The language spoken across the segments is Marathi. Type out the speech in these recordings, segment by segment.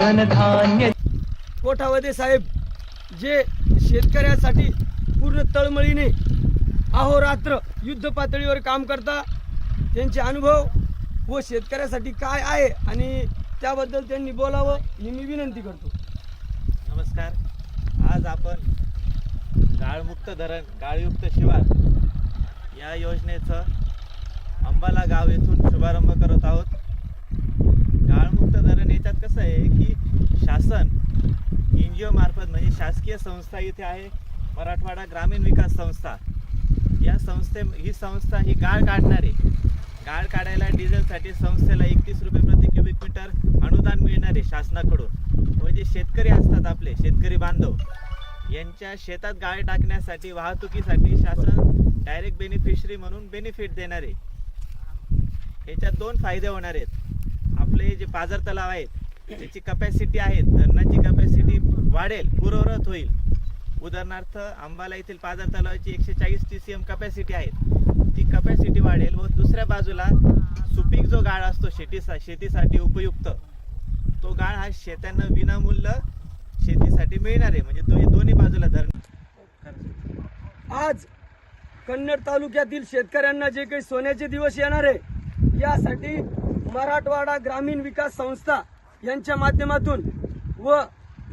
धनधान्य कोठावदे साहेब जे शेतकऱ्यासाठी पूर्ण तळमळीने अहोरात्र युद्ध पातळीवर काम करता, त्यांचे अनुभव व शेतकऱ्यासाठी काय आहे आणि त्याबद्दल त्यांनी बोलावं ही मी विनंती करतो. नमस्कार. आज आपण गाळमुक्त धरण गाळयुक्त शिवार या योजनेचं अंबाला गाव येथून शुभारंभ करत आहोत. गाळमुक्त धरण याच्यात कसं आहे की शासन NGO मार्फत म्हणजे शासकीय संस्था इथे आहे, मराठवाडा ग्रामीण विकास संस्था. या ही संस्था ही गाळ काढणारे, गाळ काढायला डिझेलसाठी संस्थेला 31 रुपये प्रति क्युबिक मीटर अनुदान मिळणारे शासनाकडून. व जे शेतकरी असतात आपले शेतकरी बांधव यांच्या शेतात गाळ टाकण्यासाठी वाहतुकीसाठी शासन डायरेक्ट बेनिफिशरी म्हणून बेनिफिट देणारे. याच्यात दोन फायदे होणार आहेत. आपले जे पाझर तलाव आहेत त्याची कपॅसिटी आहे, धरणाची कपॅसिटी वाढेल, पूर्ववत होईल. उदाहरणार्थ अंबाला येथील पाझर तलावाची 140 TCM कपॅसिटी आहे, ती कपॅसिटी वाढेल. व दुसऱ्या बाजूला सुपीक जो गाळ असतो शेतीसाठी उपयुक्त, तो गाळ हा शेत्यांना विनामूल्य शेतीसाठी मिळणार आहे. म्हणजे दोन्ही बाजूला धरण. आज कन्नड तालुक्यातील शेतकऱ्यांना जे काही सोन्याचे दिवस येणार आहे यासाठी मराठवाडा ग्रामीण विकास संस्था यांच्या माध्यमातून व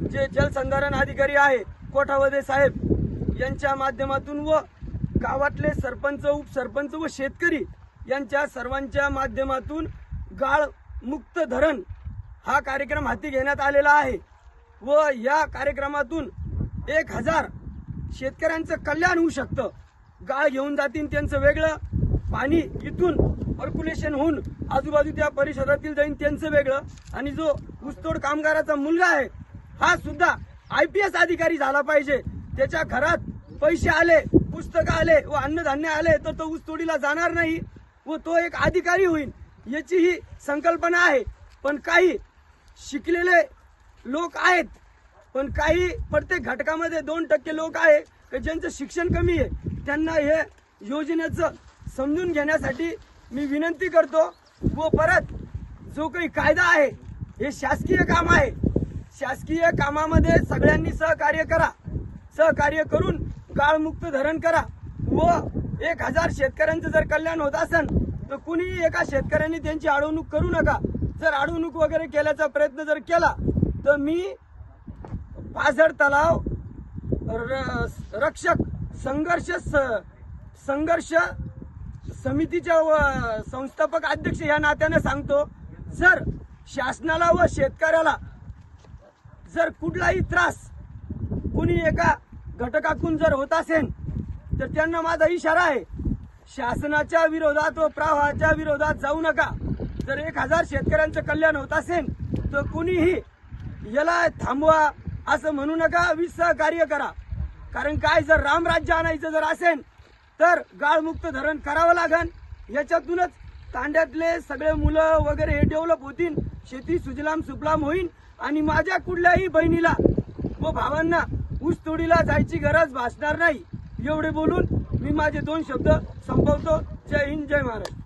जे जलसंधारण अधिकारी आहे कोठावदे साहेब यांच्या माध्यमातून व गावातले सरपंच, उपसरपंच व शेतकरी यांच्या सर्वांच्या माध्यमातून गाळ मुक्त धरण हा कार्यक्रम हाती घेण्यात आलेला आहे. व या कार्यक्रमातून 1000 शेतकऱ्यांचं कल्याण होऊ शकतं. गाळ घेऊन जातील त्यांचं वेगळं, पाणी इथून पर्क्युलेशन होऊन आजूबाजूच्या परिसरातील जाईन त्यांचं वेगळं, आणि जो ऊसतोड कामगाराचा मुलगा आहे हा सुद्धा IPS अधिकारी झाला पाहिजे. त्याच्या घरात पैसे आले, पुस्तकं आले व अन्नधान्य आले तर तो ऊसतोडीला जाणार नाही व तो एक अधिकारी होईल, याची ही संकल्पना आहे. पण काही शिकलेले लोक आहेत, पण काही प्रत्येक घटकामध्ये 2% लोक आहे की ज्यांचं शिक्षण कमी आहे. त्यांना हे योजनेचं समजून घेण्यासाठी मी विनंती करतो. व परत जो काही कायदा आहे हे शासकीय काम आहे, शासकीय कामामध्ये सगळ्यांनी सहकार्य करा. सहकार्य करून गाळमुक्त धरण करा व 1000 शेतकऱ्यांचं जर कल्याण होत असेल तर कुणीही एका शेतकऱ्यांनी त्यांची अडवणूक करू नका. जर अडवणूक वगैरे केल्याचा प्रयत्न जर केला तर मी पाझर तलाव रक्षक संघर्ष समितीच्या संस्थापक अध्यक्ष या नात्याने सांगतो, जर शासनाला व शेतकऱ्याला जर कुठलाही त्रास कुणी एका घटकातून जर होत असेल तर त्यांना माझा इशारा आहे, शासनाच्या विरोधात व प्रवाहाच्या विरोधात जाऊ नका. जर 1000 शेतकऱ्यांचं कल्याण होत असेल तर कुणीही याला थांबवा असं म्हणू नका, सहकार्य करा. कारण काय, जर रामराज्य आणायचं जर असेल तर गाळमुक्त धरण करावं लागेल. याच्यातूनच तांड्यातले सगळे मुलं वगैरे हे डेव्हलप होतील, शेती सुजलाम सुफलाम होईल आणि माझ्या कुठल्याही बहिणीला व भावांना ऊसतोडीला जायची गरज भासणार नाही. एवढे बोलून मी माझे 2 शब्द संपवतो. जय हिंद, जय महाराष्ट्र.